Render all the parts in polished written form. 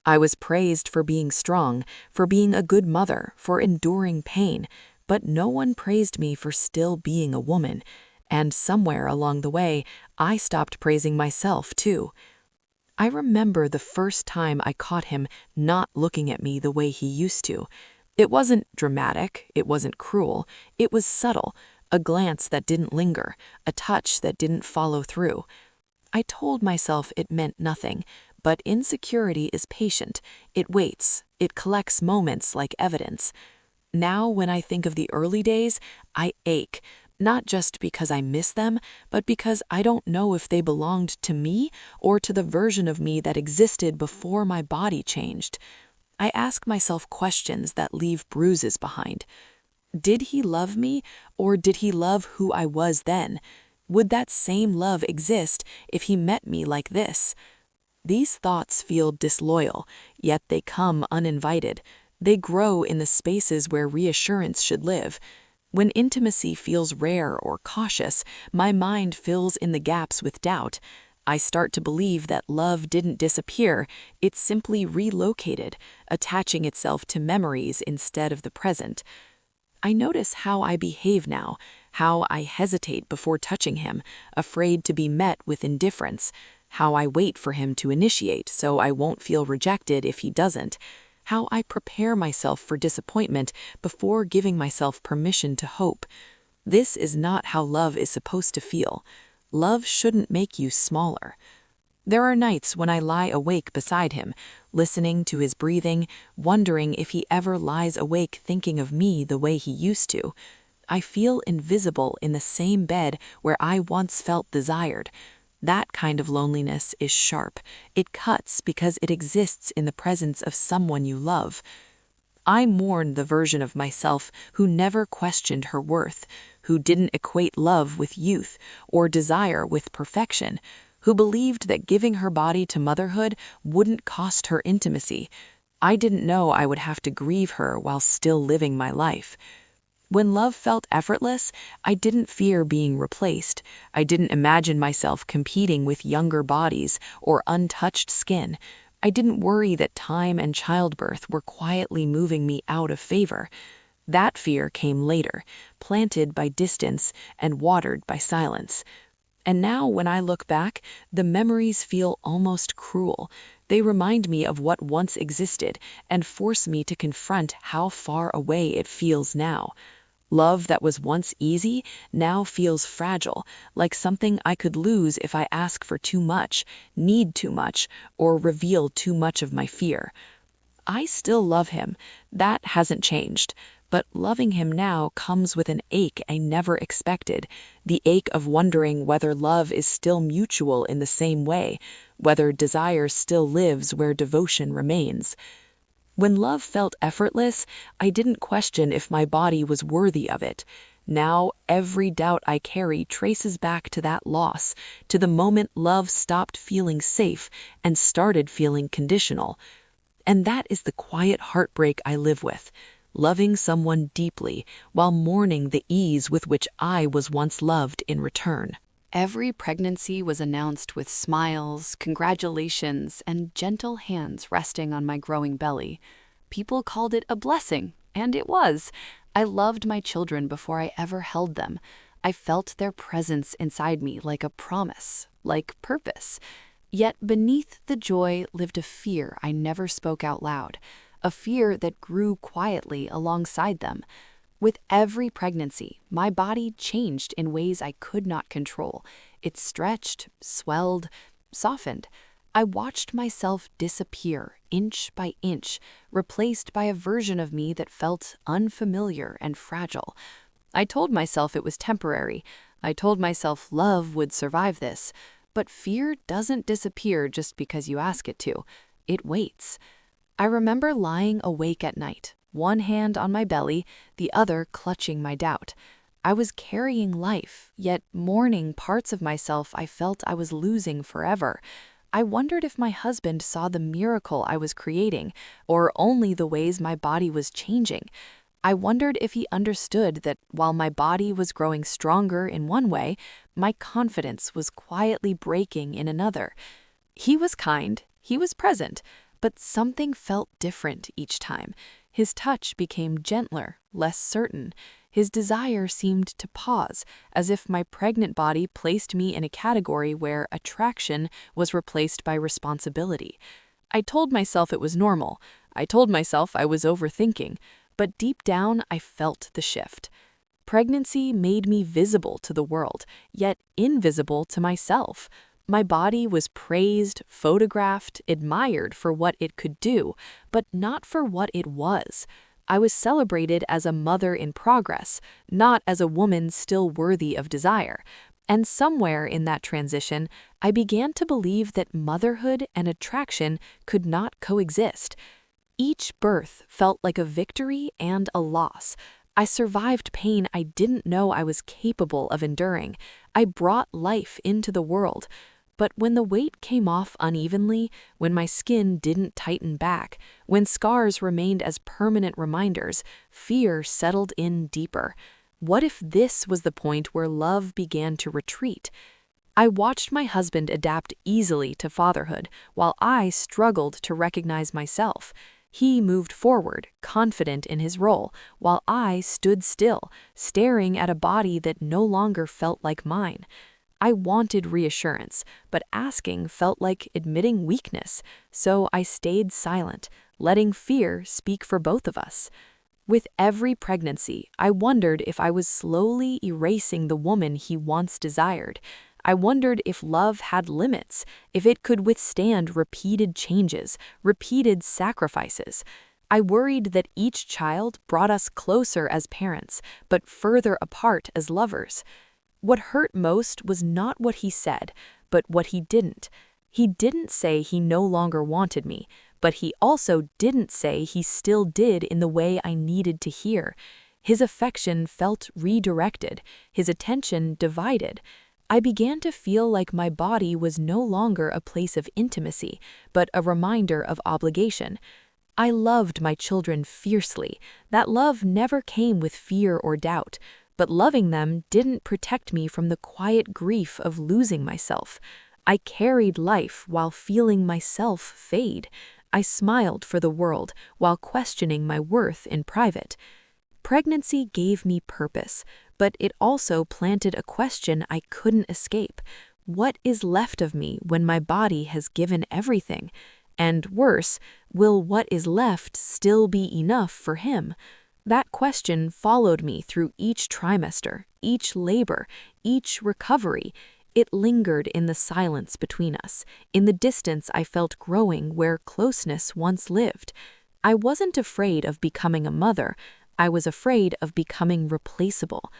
I was praised for being strong, for being a good mother, for enduring pain, but no one praised me for still being a woman. And somewhere along the way, I stopped praising myself, too. I remember the first time I caught him not looking at me the way he used to. It wasn't dramatic, it wasn't cruel, it was subtle, a glance that didn't linger, a touch that didn't follow through. I told myself it meant nothing, but insecurity is patient. It waits, it collects moments like evidence. Now, when I think of the early days, I ache, not just because I miss them, but because I don't know if they belonged to me or to the version of me that existed before my body changed. I ask myself questions that leave bruises behind. Did he love me, or did he love who I was then? Would that same love exist if he met me like this? These thoughts feel disloyal, yet they come uninvited. They grow in the spaces where reassurance should live. When intimacy feels rare or cautious, my mind fills in the gaps with doubt. I start to believe that love didn't disappear, it simply relocated, attaching itself to memories instead of the present. I notice how I behave now, how I hesitate before touching him, afraid to be met with indifference, how I wait for him to initiate so I won't feel rejected if he doesn't, how I prepare myself for disappointment before giving myself permission to hope. This is not how love is supposed to feel. Love shouldn't make you smaller. There are nights when I lie awake beside him, listening to his breathing, wondering if he ever lies awake thinking of me the way he used to. I feel invisible in the same bed where I once felt desired. That kind of loneliness is sharp. It cuts because it exists in the presence of someone you love. I mourn the version of myself who never questioned her worth, who didn't equate love with youth or desire with perfection, who believed that giving her body to motherhood wouldn't cost her intimacy. I didn't know I would have to grieve her while still living my life. When love felt effortless, I didn't fear being replaced. I didn't imagine myself competing with younger bodies or untouched skin. I didn't worry that time and childbirth were quietly moving me out of favor. That fear came later, planted by distance and watered by silence. And now when I look back, the memories feel almost cruel. They remind me of what once existed and force me to confront how far away it feels now. Love that was once easy now feels fragile, like something I could lose if I ask for too much, need too much, or reveal too much of my fear. I still love him. That hasn't changed. But loving him now comes with an ache I never expected, the ache of wondering whether love is still mutual in the same way, whether desire still lives where devotion remains. When love felt effortless, I didn't question if my body was worthy of it. Now, every doubt I carry traces back to that loss, to the moment love stopped feeling safe and started feeling conditional. And that is the quiet heartbreak I live with. Loving someone deeply while mourning the ease with which I was once loved in return. Every pregnancy was announced with smiles, congratulations, and gentle hands resting on my growing belly. People called it a blessing, and it was. I loved my children before I ever held them. I felt their presence inside me like a promise, like purpose. Yet beneath the joy lived a fear I never spoke out loud. A fear that grew quietly alongside them. With every pregnancy, my body changed in ways I could not control. It stretched, swelled, softened. I watched myself disappear inch by inch, replaced by a version of me that felt unfamiliar and fragile. I told myself it was temporary. I told myself love would survive this. But fear doesn't disappear just because you ask it to. It waits. I remember lying awake at night, one hand on my belly, the other clutching my doubt. I was carrying life, yet mourning parts of myself I felt I was losing forever. I wondered if my husband saw the miracle I was creating, or only the ways my body was changing. I wondered if he understood that while my body was growing stronger in one way, my confidence was quietly breaking in another. He was kind, he was present, but something felt different each time. His touch became gentler, less certain. His desire seemed to pause, as if my pregnant body placed me in a category where attraction was replaced by responsibility. I told myself it was normal. I told myself I was overthinking, but deep down I felt the shift. Pregnancy made me visible to the world, yet invisible to myself. My body was praised, photographed, admired for what it could do, but not for what it was. I was celebrated as a mother in progress, not as a woman still worthy of desire. And somewhere in that transition, I began to believe that motherhood and attraction could not coexist. Each birth felt like a victory and a loss. I survived pain I didn't know I was capable of enduring. I brought life into the world. But when the weight came off unevenly, when my skin didn't tighten back, when scars remained as permanent reminders, fear settled in deeper. What if this was the point where love began to retreat? I watched my husband adapt easily to fatherhood, while I struggled to recognize myself. He moved forward, confident in his role, while I stood still, staring at a body that no longer felt like mine. I wanted reassurance, but asking felt like admitting weakness, so I stayed silent, letting fear speak for both of us. With every pregnancy, I wondered if I was slowly erasing the woman he once desired. I wondered if love had limits, if it could withstand repeated changes, repeated sacrifices. I worried that each child brought us closer as parents, but further apart as lovers. What hurt most was not what he said, but what he didn't. He didn't say he no longer wanted me, but he also didn't say he still did in the way I needed to hear. His affection felt redirected, his attention divided. I began to feel like my body was no longer a place of intimacy, but a reminder of obligation. I loved my children fiercely. That love never came with fear or doubt. But loving them didn't protect me from the quiet grief of losing myself. I carried life while feeling myself fade. I smiled for the world while questioning my worth in private. Pregnancy gave me purpose, but it also planted a question I couldn't escape. What is left of me when my body has given everything? And worse, will what is left still be enough for him? That question followed me through each trimester, each labor, each recovery. It lingered in the silence between us, in the distance I felt growing where closeness once lived. I wasn't afraid of becoming a mother. I was afraid of becoming replaceable.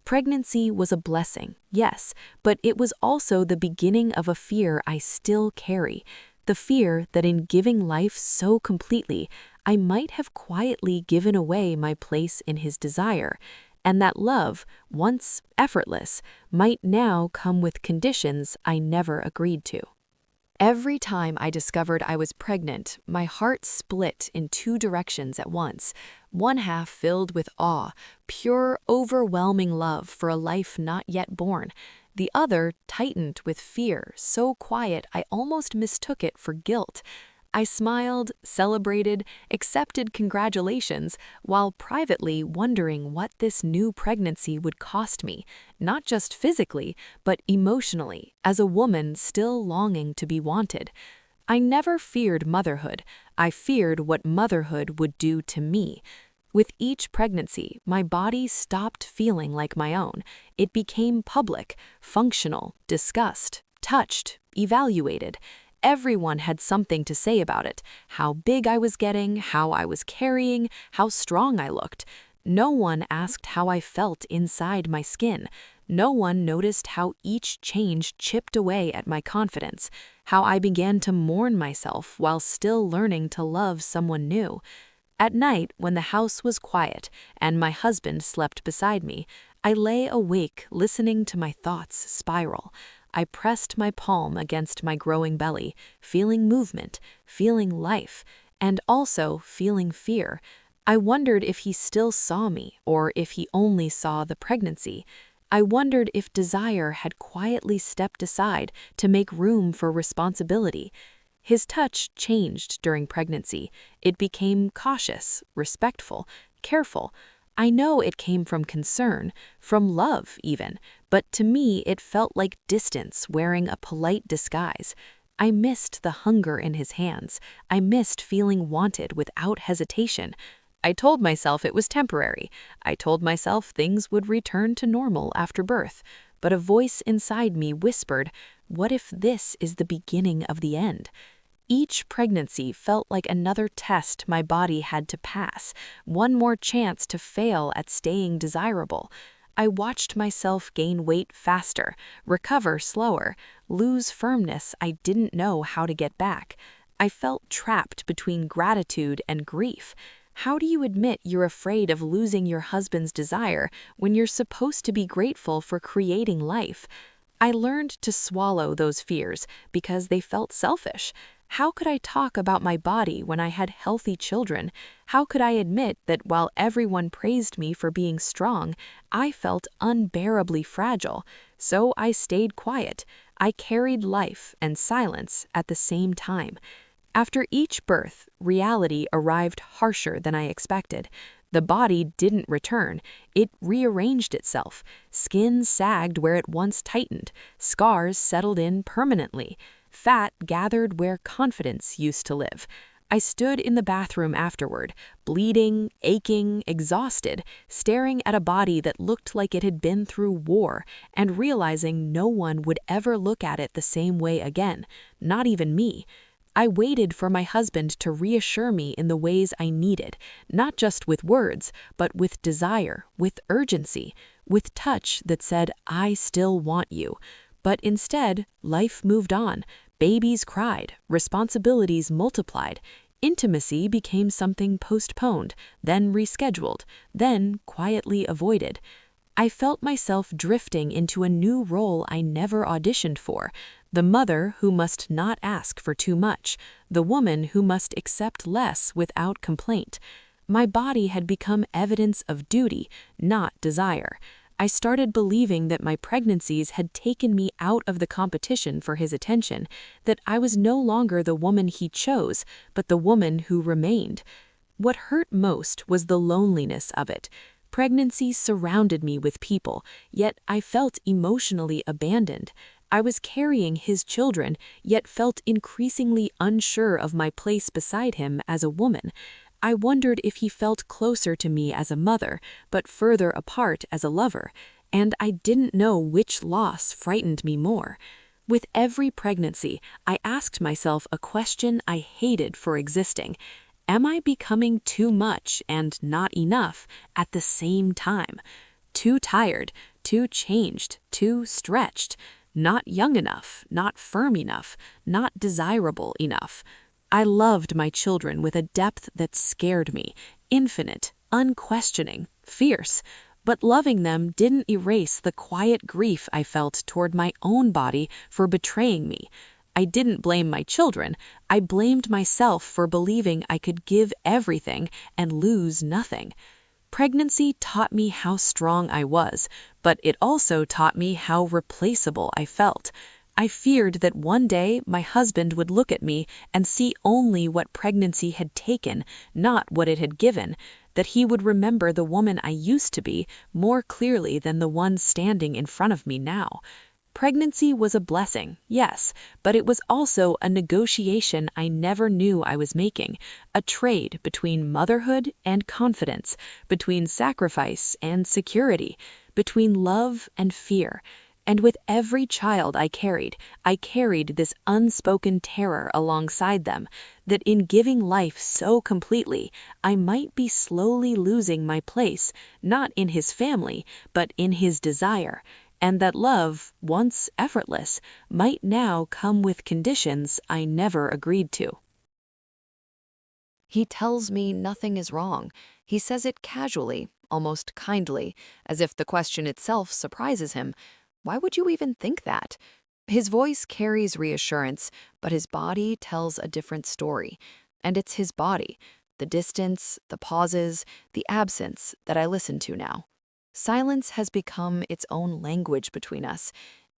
Pregnancy was a blessing, yes, but it was also the beginning of a fear I still carry. The fear that in giving life so completely, I might have quietly given away my place in his desire, and that love, once effortless, might now come with conditions I never agreed to. Every time I discovered I was pregnant, my heart split in two directions at once, one half filled with awe, pure, overwhelming love for a life not yet born, the other tightened with fear, so quiet I almost mistook it for guilt. I smiled, celebrated, accepted congratulations, while privately wondering what this new pregnancy would cost me, not just physically, but emotionally, as a woman still longing to be wanted. I never feared motherhood. I feared what motherhood would do to me. With each pregnancy, my body stopped feeling like my own. It became public, functional, discussed, touched, evaluated. Everyone had something to say about it, how big I was getting, how I was carrying, how strong I looked. No one asked how I felt inside my skin. No one noticed how each change chipped away at my confidence, how I began to mourn myself while still learning to love someone new. At night, when the house was quiet and my husband slept beside me, I lay awake listening to my thoughts spiral. I pressed my palm against my growing belly, feeling movement, feeling life, and also feeling fear. I wondered if he still saw me or if he only saw the pregnancy. I wondered if desire had quietly stepped aside to make room for responsibility. His touch changed during pregnancy. It became cautious, respectful, careful. I know it came from concern, from love even, but to me it felt like distance wearing a polite disguise. I missed the hunger in his hands. I missed feeling wanted without hesitation. I told myself it was temporary. I told myself things would return to normal after birth. But a voice inside me whispered, what if this is the beginning of the end? Each pregnancy felt like another test my body had to pass, one more chance to fail at staying desirable. I watched myself gain weight faster, recover slower, lose firmness I didn't know how to get back. I felt trapped between gratitude and grief. How do you admit you're afraid of losing your husband's desire when you're supposed to be grateful for creating life? I learned to swallow those fears because they felt selfish. How could I talk about my body when I had healthy children? How could I admit that while everyone praised me for being strong, I felt unbearably fragile? So I stayed quiet. I carried life and silence at the same time. After each birth, reality arrived harsher than I expected. The body didn't return. It rearranged itself. Skin sagged where it once tightened. Scars settled in permanently. Fat gathered where confidence used to live. I stood in the bathroom afterward, bleeding, aching, exhausted, staring at a body that looked like it had been through war, and realizing no one would ever look at it the same way again, not even me. I waited for my husband to reassure me in the ways I needed, not just with words, but with desire, with urgency, with touch that said, I still want you. But instead, life moved on. Babies cried, responsibilities multiplied. Intimacy became something postponed, then rescheduled, then quietly avoided. I felt myself drifting into a new role I never auditioned for, the mother who must not ask for too much, the woman who must accept less without complaint. My body had become evidence of duty, not desire. I started believing that my pregnancies had taken me out of the competition for his attention, that I was no longer the woman he chose, but the woman who remained. What hurt most was the loneliness of it. Pregnancy surrounded me with people, yet I felt emotionally abandoned. I was carrying his children, yet felt increasingly unsure of my place beside him as a woman. I wondered if he felt closer to me as a mother, but further apart as a lover, and I didn't know which loss frightened me more. With every pregnancy, I asked myself a question I hated for existing. Am I becoming too much and not enough at the same time? Too tired, too changed, too stretched, not young enough, not firm enough, not desirable enough. I loved my children with a depth that scared me, infinite, unquestioning, fierce. But loving them didn't erase the quiet grief I felt toward my own body for betraying me. I didn't blame my children. I blamed myself for believing I could give everything and lose nothing. Pregnancy taught me how strong I was, but it also taught me how replaceable I felt. I feared that one day my husband would look at me and see only what pregnancy had taken, not what it had given, that he would remember the woman I used to be more clearly than the one standing in front of me now. Pregnancy was a blessing, yes, but it was also a negotiation I never knew I was making, a trade between motherhood and confidence, between sacrifice and security, between love and fear. And with every child I carried this unspoken terror alongside them, that in giving life so completely, I might be slowly losing my place, not in his family, but in his desire, and that love, once effortless, might now come with conditions I never agreed to. He tells me nothing is wrong. He says it casually, almost kindly, as if the question itself surprises him. Why would you even think that? His voice carries reassurance, but his body tells a different story. And it's his body, the distance, the pauses, the absence that I listen to now. Silence has become its own language between us.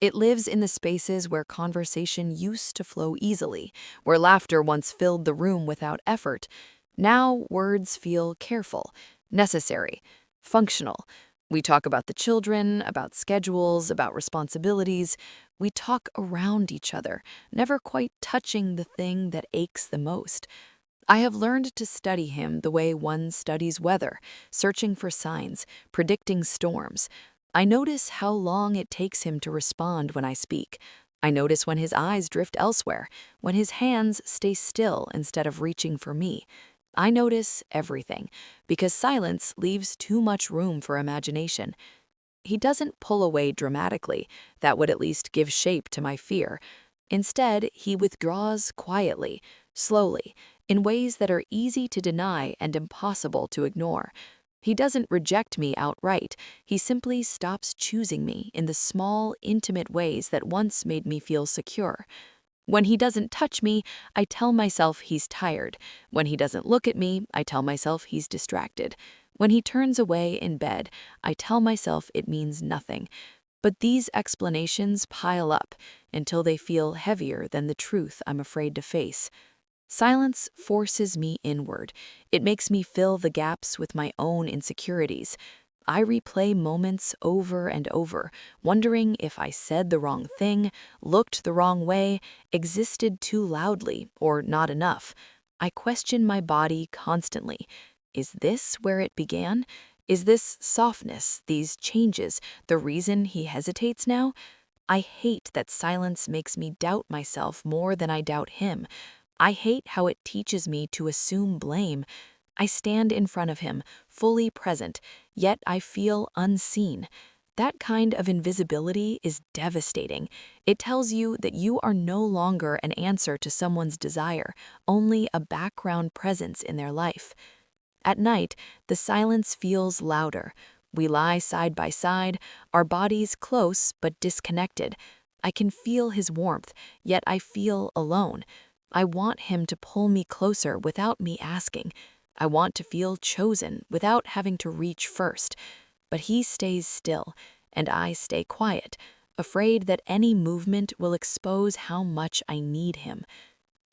It lives in the spaces where conversation used to flow easily, where laughter once filled the room without effort. Now words feel careful, necessary, functional. We talk about the children, about schedules, about responsibilities. We talk around each other, never quite touching the thing that aches the most. I have learned to study him the way one studies weather, searching for signs, predicting storms. I notice how long it takes him to respond when I speak. I notice when his eyes drift elsewhere, when his hands stay still instead of reaching for me. I notice everything, because silence leaves too much room for imagination. He doesn't pull away dramatically, that would at least give shape to my fear. Instead, he withdraws quietly, slowly, in ways that are easy to deny and impossible to ignore. He doesn't reject me outright, he simply stops choosing me in the small, intimate ways that once made me feel secure. When he doesn't touch me, I tell myself he's tired. When he doesn't look at me, I tell myself he's distracted. When he turns away in bed, I tell myself it means nothing. But these explanations pile up until they feel heavier than the truth I'm afraid to face. Silence forces me inward. It makes me fill the gaps with my own insecurities. I replay moments over and over, wondering if I said the wrong thing, looked the wrong way, existed too loudly, or not enough. I question my body constantly. Is this where it began? Is this softness, these changes, the reason he hesitates now? I hate that silence makes me doubt myself more than I doubt him. I hate how it teaches me to assume blame. I stand in front of him, fully present, yet I feel unseen. That kind of invisibility is devastating. It tells you that you are no longer an answer to someone's desire, only a background presence in their life. At night, the silence feels louder. We lie side by side, our bodies close but disconnected. I can feel his warmth, yet I feel alone. I want him to pull me closer without me asking. I want to feel chosen without having to reach first. But he stays still, and I stay quiet, afraid that any movement will expose how much I need him.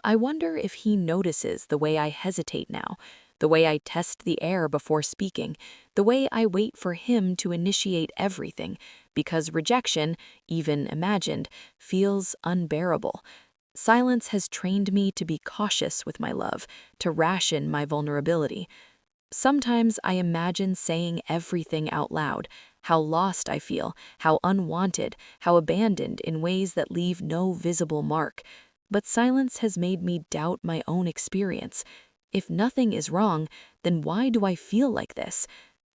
I wonder if he notices the way I hesitate now, the way I test the air before speaking, the way I wait for him to initiate everything, because rejection, even imagined, feels unbearable. Silence has trained me to be cautious with my love, to ration my vulnerability. Sometimes I imagine saying everything out loud, how lost I feel, how unwanted, how abandoned in ways that leave no visible mark. But silence has made me doubt my own experience. If nothing is wrong, then why do I feel like this?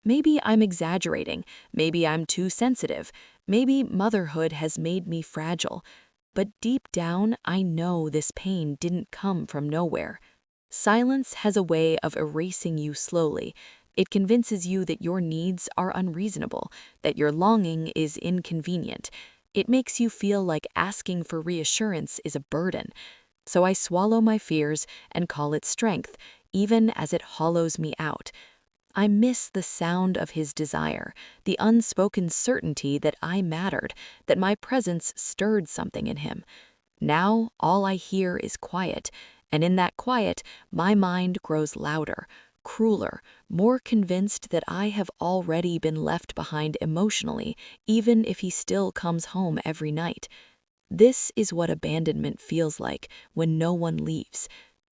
Maybe I'm exaggerating, maybe I'm too sensitive, maybe motherhood has made me fragile. But deep down, I know this pain didn't come from nowhere. Silence has a way of erasing you slowly. It convinces you that your needs are unreasonable, that your longing is inconvenient. It makes you feel like asking for reassurance is a burden. So I swallow my fears and call it strength, even as it hollows me out. I miss the sound of his desire, the unspoken certainty that I mattered, that my presence stirred something in him. Now all I hear is quiet, and in that quiet, my mind grows louder, crueler, more convinced that I have already been left behind emotionally, even if he still comes home every night. This is what abandonment feels like when no one leaves.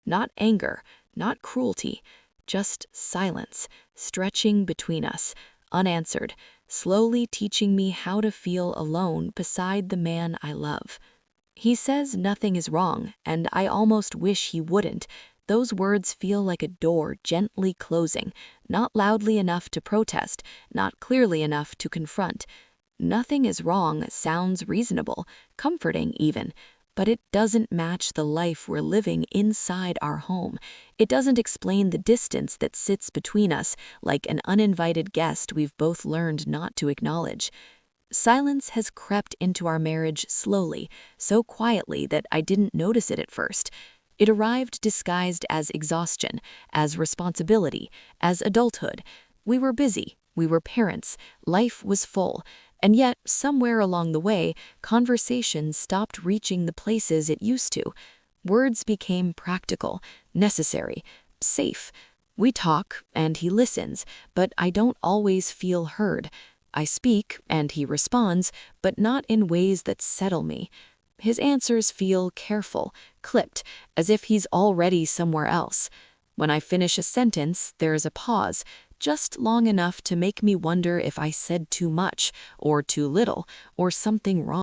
Not anger, not cruelty, just silence, stretching between us, unanswered, slowly teaching me how to feel alone beside the man I love. He says nothing is wrong, and I almost wish he wouldn't. Those words feel like a door gently closing, not loudly enough to protest, not clearly enough to confront. Nothing is wrong sounds reasonable, comforting even, but it doesn't match the life we're living inside our home. It doesn't explain the distance that sits between us, like an uninvited guest we've both learned not to acknowledge. Silence has crept into our marriage slowly, so quietly that I didn't notice it at first. It arrived disguised as exhaustion, as responsibility, as adulthood. We were busy, we were parents, life was full, And yet, somewhere along the way, conversation stopped reaching the places it used to. Words became practical, necessary, safe. We talk, and he listens, but I don't always feel heard. I speak, and he responds, but not in ways that settle me. His answers feel careful, clipped, as if he's already somewhere else. When I finish a sentence, there is a pause, just long enough to make me wonder if I said too much, or too little, or something wrong.